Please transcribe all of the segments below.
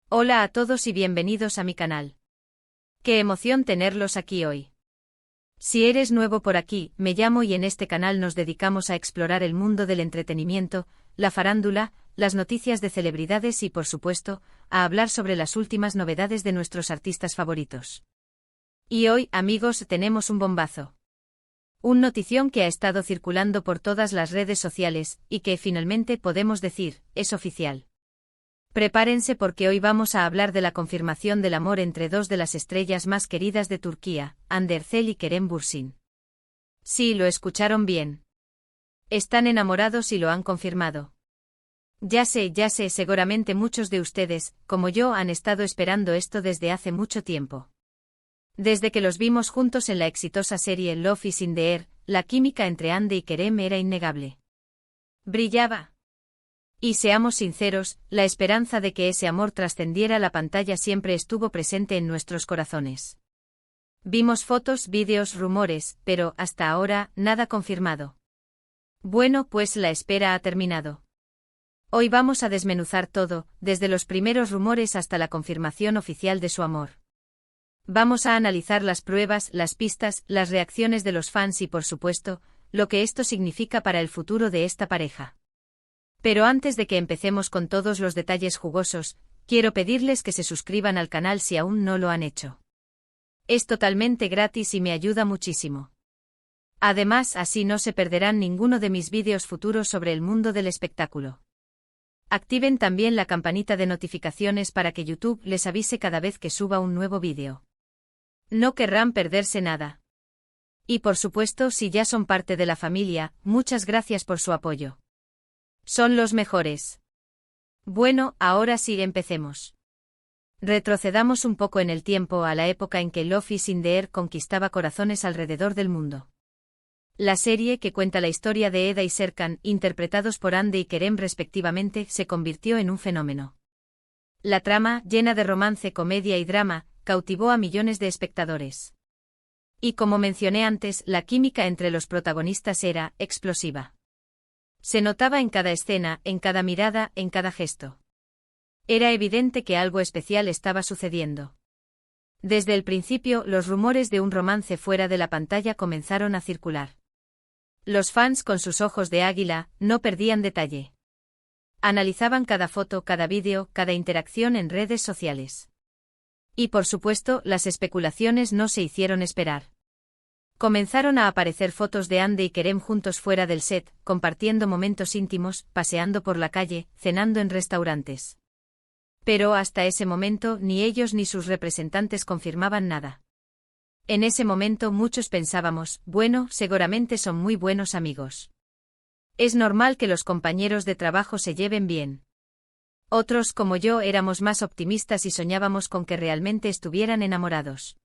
Hola a todos y bienvenidos a mi canal. Qué emoción tenerlos aquí hoy. Si eres nuevo por aquí, me llamo y en este canal nos dedicamos a explorar el mundo del entretenimiento, la farándula, las noticias de celebridades y, por supuesto, a hablar sobre las últimas novedades de nuestros artistas favoritos. Y hoy, amigos, tenemos un bombazo. Un notición que ha estado circulando por todas las redes sociales y que finalmente podemos decir, es oficial. Prepárense porque hoy vamos a hablar de la confirmación del amor entre dos de las estrellas más queridas de Turquía, Hande Erçel y Kerem Bürsin. Sí, lo escucharon bien. Están enamorados y lo han confirmado. Ya sé, seguramente muchos de ustedes, como yo, han estado esperando esto desde hace mucho tiempo. Desde que los vimos juntos en la exitosa serie Love is in the Air, la química entre Hande y Kerem era innegable. Brillaba. Y seamos sinceros, la esperanza de que ese amor trascendiera la pantalla siempre estuvo presente en nuestros corazones. Vimos fotos, vídeos, rumores, pero, hasta ahora, nada confirmado. Bueno, pues la espera ha terminado. Hoy vamos a desmenuzar todo, desde los primeros rumores hasta la confirmación oficial de su amor. Vamos a analizar las pruebas, las pistas, las reacciones de los fans y, por supuesto, lo que esto significa para el futuro de esta pareja. Pero antes de que empecemos con todos los detalles jugosos, quiero pedirles que se suscriban al canal si aún no lo han hecho. Es totalmente gratis y me ayuda muchísimo. Además, así no se perderán ninguno de mis vídeos futuros sobre el mundo del espectáculo. Activen también la campanita de notificaciones para que YouTube les avise cada vez que suba un nuevo vídeo. No querrán perderse nada. Y por supuesto, si ya son parte de la familia, muchas gracias por su apoyo. Son los mejores. Bueno, ahora sí empecemos. Retrocedamos un poco en el tiempo a la época en que Love is in the Air conquistaba corazones alrededor del mundo. La serie, que cuenta la historia de Eda y Serkan, interpretados por Hande y Kerem respectivamente, se convirtió en un fenómeno. La trama, llena de romance, comedia y drama, cautivó a millones de espectadores. Y como mencioné antes, la química entre los protagonistas era explosiva. Se notaba en cada escena, en cada mirada, en cada gesto. Era evidente que algo especial estaba sucediendo. Desde el principio, los rumores de un romance fuera de la pantalla comenzaron a circular. Los fans, con sus ojos de águila, no perdían detalle. Analizaban cada foto, cada vídeo, cada interacción en redes sociales. Y por supuesto, las especulaciones no se hicieron esperar. Comenzaron a aparecer fotos de Hande y Kerem juntos fuera del set, compartiendo momentos íntimos, paseando por la calle, cenando en restaurantes. Pero hasta ese momento ni ellos ni sus representantes confirmaban nada. En ese momento muchos pensábamos, bueno, seguramente son muy buenos amigos. Es normal que los compañeros de trabajo se lleven bien. Otros, como yo, éramos más optimistas y soñábamos con que realmente estuvieran enamorados.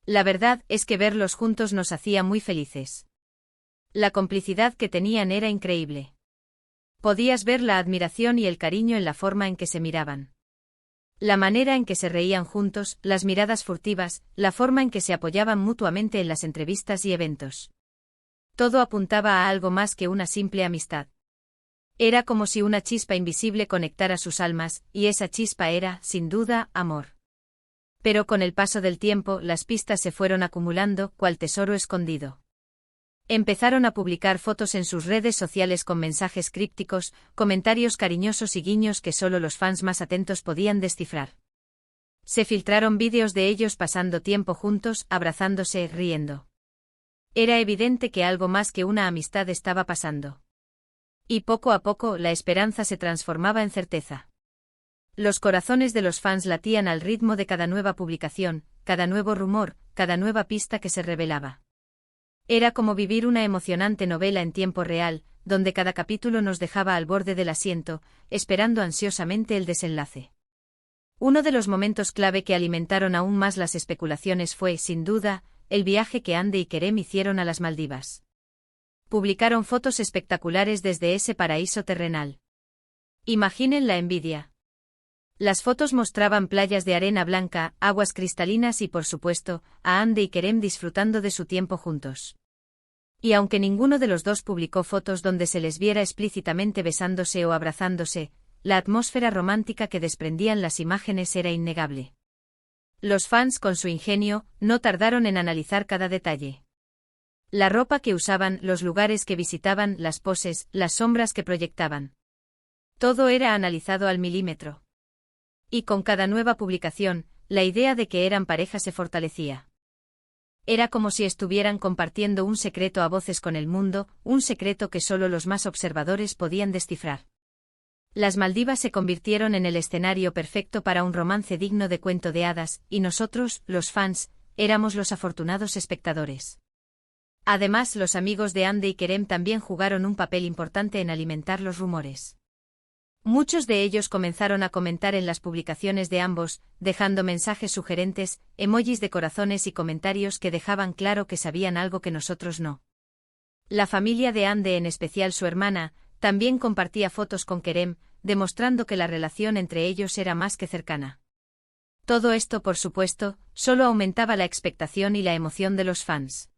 La verdad es que verlos juntos nos hacía muy felices. La complicidad que tenían era increíble. Podías ver la admiración y el cariño en la forma en que se miraban. La manera en que se reían juntos, las miradas furtivas, la forma en que se apoyaban mutuamente en las entrevistas y eventos. Todo apuntaba a algo más que una simple amistad. Era como si una chispa invisible conectara sus almas, y esa chispa era, sin duda, amor. Pero con el paso del tiempo, las pistas se fueron acumulando, cual tesoro escondido. Empezaron a publicar fotos en sus redes sociales con mensajes crípticos, comentarios cariñosos y guiños que solo los fans más atentos podían descifrar. Se filtraron vídeos de ellos pasando tiempo juntos, abrazándose, riendo. Era evidente que algo más que una amistad estaba pasando. Y poco a poco, la esperanza se transformaba en certeza. Los corazones de los fans latían al ritmo de cada nueva publicación, cada nuevo rumor, cada nueva pista que se revelaba. Era como vivir una emocionante novela en tiempo real, donde cada capítulo nos dejaba al borde del asiento, esperando ansiosamente el desenlace. Uno de los momentos clave que alimentaron aún más las especulaciones fue, sin duda, el viaje que Hande y Kerem hicieron a las Maldivas. Publicaron fotos espectaculares desde ese paraíso terrenal. Imaginen la envidia. Las fotos mostraban playas de arena blanca, aguas cristalinas y, por supuesto, a Hande y Kerem disfrutando de su tiempo juntos. Y aunque ninguno de los dos publicó fotos donde se les viera explícitamente besándose o abrazándose, la atmósfera romántica que desprendían las imágenes era innegable. Los fans, con su ingenio, no tardaron en analizar cada detalle. La ropa que usaban, los lugares que visitaban, las poses, las sombras que proyectaban. Todo era analizado al milímetro. Y con cada nueva publicación, la idea de que eran pareja se fortalecía. Era como si estuvieran compartiendo un secreto a voces con el mundo, un secreto que solo los más observadores podían descifrar. Las Maldivas se convirtieron en el escenario perfecto para un romance digno de cuento de hadas, y nosotros, los fans, éramos los afortunados espectadores. Además, los amigos de Hande y Kerem también jugaron un papel importante en alimentar los rumores. Muchos de ellos comenzaron a comentar en las publicaciones de ambos, dejando mensajes sugerentes, emojis de corazones y comentarios que dejaban claro que sabían algo que nosotros no. La familia de Hande, en especial su hermana, también compartía fotos con Kerem, demostrando que la relación entre ellos era más que cercana. Todo esto, por supuesto, solo aumentaba la expectación y la emoción de los fans.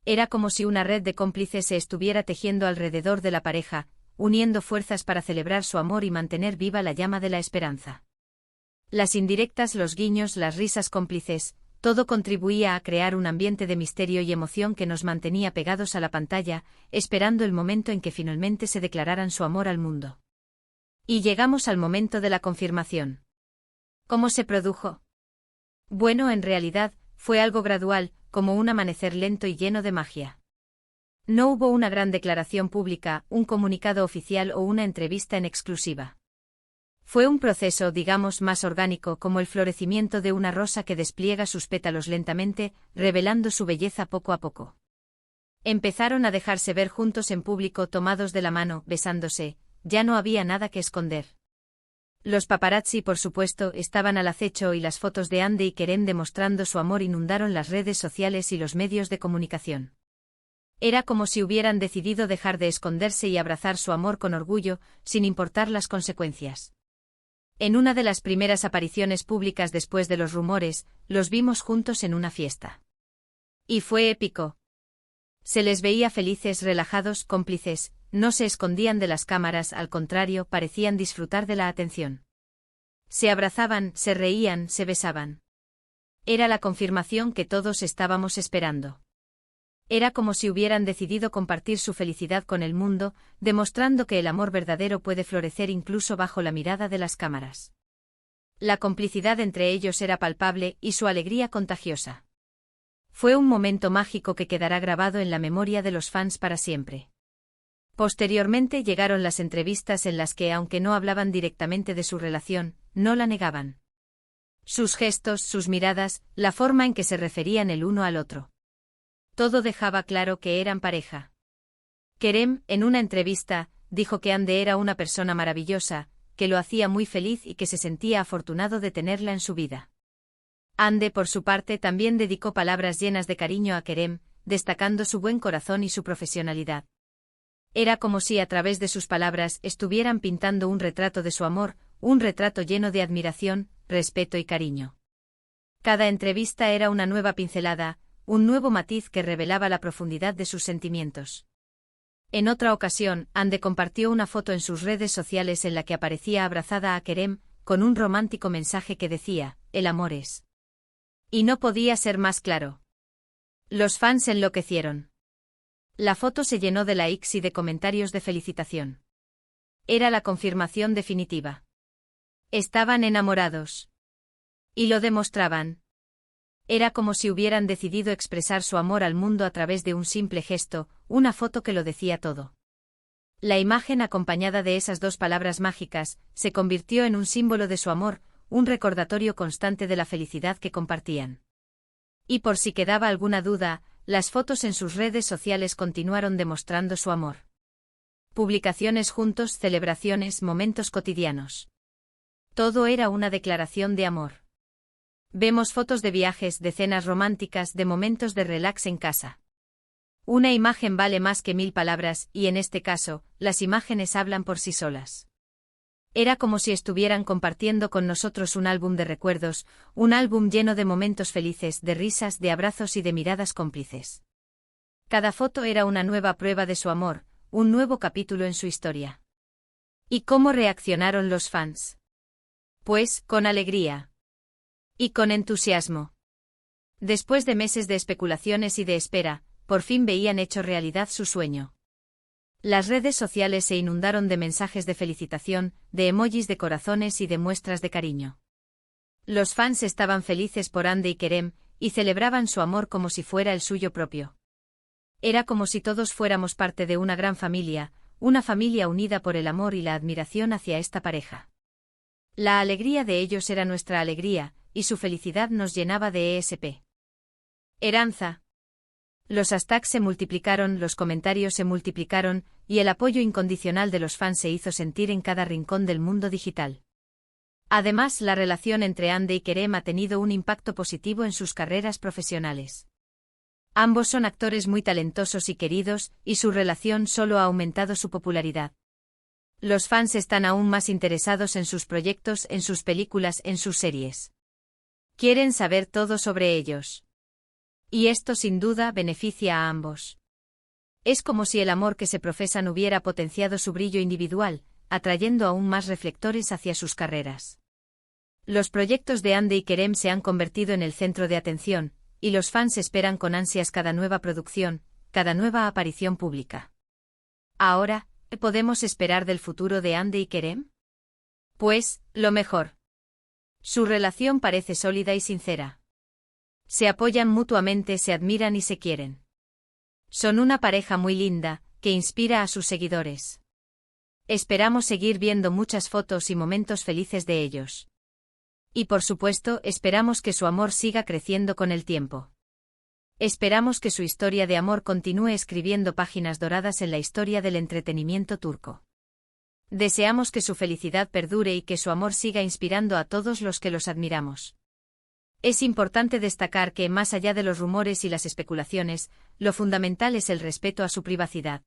Era como si una red de cómplices se estuviera tejiendo alrededor de la pareja, uniendo fuerzas para celebrar su amor y mantener viva la llama de la esperanza. Las indirectas, los guiños, las risas cómplices, todo contribuía a crear un ambiente de misterio y emoción que nos mantenía pegados a la pantalla, esperando el momento en que finalmente se declararan su amor al mundo. Y llegamos al momento de la confirmación. ¿Cómo se produjo? Bueno, en realidad, fue algo gradual, como un amanecer lento y lleno de magia. No hubo una gran declaración pública, un comunicado oficial o una entrevista en exclusiva. Fue un proceso, digamos, más orgánico, como el florecimiento de una rosa que despliega sus pétalos lentamente, revelando su belleza poco a poco. Empezaron a dejarse ver juntos en público, tomados de la mano, besándose, ya no había nada que esconder. Los paparazzi, por supuesto, estaban al acecho y las fotos de Hande y Kerem demostrando su amor inundaron las redes sociales y los medios de comunicación. Era como si hubieran decidido dejar de esconderse y abrazar su amor con orgullo, sin importar las consecuencias. En una de las primeras apariciones públicas después de los rumores, los vimos juntos en una fiesta. Y fue épico. Se les veía felices, relajados, cómplices, no se escondían de las cámaras, al contrario, parecían disfrutar de la atención. Se abrazaban, se reían, se besaban. Era la confirmación que todos estábamos esperando. Era como si hubieran decidido compartir su felicidad con el mundo, demostrando que el amor verdadero puede florecer incluso bajo la mirada de las cámaras. La complicidad entre ellos era palpable y su alegría contagiosa. Fue un momento mágico que quedará grabado en la memoria de los fans para siempre. Posteriormente llegaron las entrevistas en las que, aunque no hablaban directamente de su relación, no la negaban. Sus gestos, sus miradas, la forma en que se referían el uno al otro. Todo dejaba claro que eran pareja. Kerem, en una entrevista, dijo que Hande era una persona maravillosa, que lo hacía muy feliz y que se sentía afortunado de tenerla en su vida. Hande, por su parte, también dedicó palabras llenas de cariño a Kerem, destacando su buen corazón y su profesionalidad. Era como si a través de sus palabras estuvieran pintando un retrato de su amor, un retrato lleno de admiración, respeto y cariño. Cada entrevista era una nueva pincelada, un nuevo matiz que revelaba la profundidad de sus sentimientos. En otra ocasión, Hande compartió una foto en sus redes sociales en la que aparecía abrazada a Kerem, con un romántico mensaje que decía, «El amor es». Y no podía ser más claro. Los fans enloquecieron. La foto se llenó de likes y de comentarios de felicitación. Era la confirmación definitiva. Estaban enamorados. Y lo demostraban. Era como si hubieran decidido expresar su amor al mundo a través de un simple gesto, una foto que lo decía todo. La imagen acompañada de esas dos palabras mágicas, se convirtió en un símbolo de su amor, un recordatorio constante de la felicidad que compartían. Y por si quedaba alguna duda, las fotos en sus redes sociales continuaron demostrando su amor. Publicaciones juntos, celebraciones, momentos cotidianos. Todo era una declaración de amor. Vemos fotos de viajes, de cenas románticas, de momentos de relax en casa. Una imagen vale más que 1000 palabras, y en este caso, las imágenes hablan por sí solas. Era como si estuvieran compartiendo con nosotros un álbum de recuerdos, un álbum lleno de momentos felices, de risas, de abrazos y de miradas cómplices. Cada foto era una nueva prueba de su amor, un nuevo capítulo en su historia. ¿Y cómo reaccionaron los fans? Pues, con alegría. Y con entusiasmo. Después de meses de especulaciones y de espera, por fin veían hecho realidad su sueño. Las redes sociales se inundaron de mensajes de felicitación, de emojis de corazones y de muestras de cariño. Los fans estaban felices por Hande y Kerem, y celebraban su amor como si fuera el suyo propio. Era como si todos fuéramos parte de una gran familia, una familia unida por el amor y la admiración hacia esta pareja. La alegría de ellos era nuestra alegría, y su felicidad nos llenaba de ESP. Heranza. Los hashtags se multiplicaron, los comentarios se multiplicaron, y el apoyo incondicional de los fans se hizo sentir en cada rincón del mundo digital. Además, la relación entre Hande y Kerem ha tenido un impacto positivo en sus carreras profesionales. Ambos son actores muy talentosos y queridos, y su relación solo ha aumentado su popularidad. Los fans están aún más interesados en sus proyectos, en sus películas, en sus series. Quieren saber todo sobre ellos. Y esto sin duda beneficia a ambos. Es como si el amor que se profesan hubiera potenciado su brillo individual, atrayendo aún más reflectores hacia sus carreras. Los proyectos de Hande y Kerem se han convertido en el centro de atención, y los fans esperan con ansias cada nueva producción, cada nueva aparición pública. Ahora, ¿qué podemos esperar del futuro de Hande y Kerem? Pues, lo mejor. Su relación parece sólida y sincera. Se apoyan mutuamente, se admiran y se quieren. Son una pareja muy linda, que inspira a sus seguidores. Esperamos seguir viendo muchas fotos y momentos felices de ellos. Y por supuesto, esperamos que su amor siga creciendo con el tiempo. Esperamos que su historia de amor continúe escribiendo páginas doradas en la historia del entretenimiento turco. Deseamos que su felicidad perdure y que su amor siga inspirando a todos los que los admiramos. Es importante destacar que, más allá de los rumores y las especulaciones, lo fundamental es el respeto a su privacidad.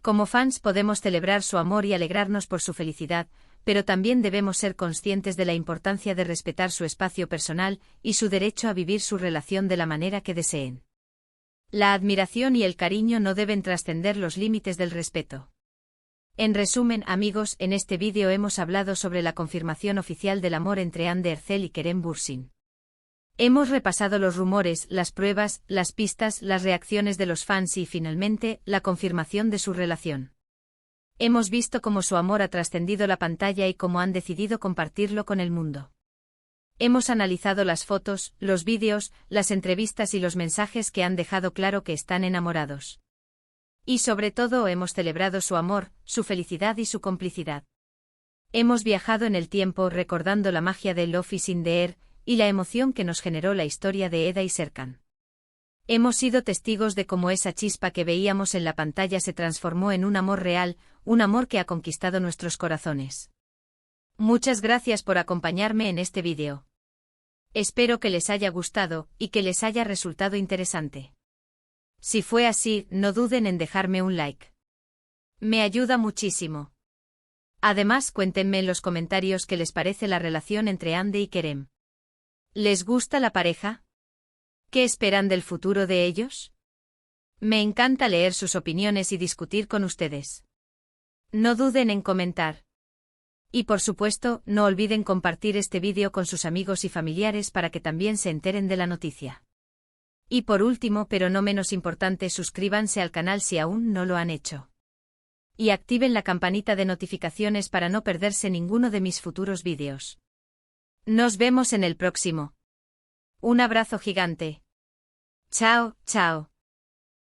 Como fans podemos celebrar su amor y alegrarnos por su felicidad, pero también debemos ser conscientes de la importancia de respetar su espacio personal y su derecho a vivir su relación de la manera que deseen. La admiración y el cariño no deben trascender los límites del respeto. En resumen, amigos, en este vídeo hemos hablado sobre la confirmación oficial del amor entre Hande Erçel y Kerem Bürsin. Hemos repasado los rumores, las pruebas, las pistas, las reacciones de los fans y, finalmente, la confirmación de su relación. Hemos visto cómo su amor ha trascendido la pantalla y cómo han decidido compartirlo con el mundo. Hemos analizado las fotos, los vídeos, las entrevistas y los mensajes que han dejado claro que están enamorados. Y sobre todo hemos celebrado su amor, su felicidad y su complicidad. Hemos viajado en el tiempo recordando la magia de Love is in the Air y la emoción que nos generó la historia de Eda y Serkan. Hemos sido testigos de cómo esa chispa que veíamos en la pantalla se transformó en un amor real, un amor que ha conquistado nuestros corazones. Muchas gracias por acompañarme en este vídeo. Espero que les haya gustado y que les haya resultado interesante. Si fue así, no duden en dejarme un like. Me ayuda muchísimo. Además, cuéntenme en los comentarios qué les parece la relación entre Hande y Kerem. ¿Les gusta la pareja? ¿Qué esperan del futuro de ellos? Me encanta leer sus opiniones y discutir con ustedes. No duden en comentar. Y por supuesto, no olviden compartir este vídeo con sus amigos y familiares para que también se enteren de la noticia. Y por último, pero no menos importante, suscríbanse al canal si aún no lo han hecho. Y activen la campanita de notificaciones para no perderse ninguno de mis futuros vídeos. Nos vemos en el próximo. Un abrazo gigante. Chao, chao.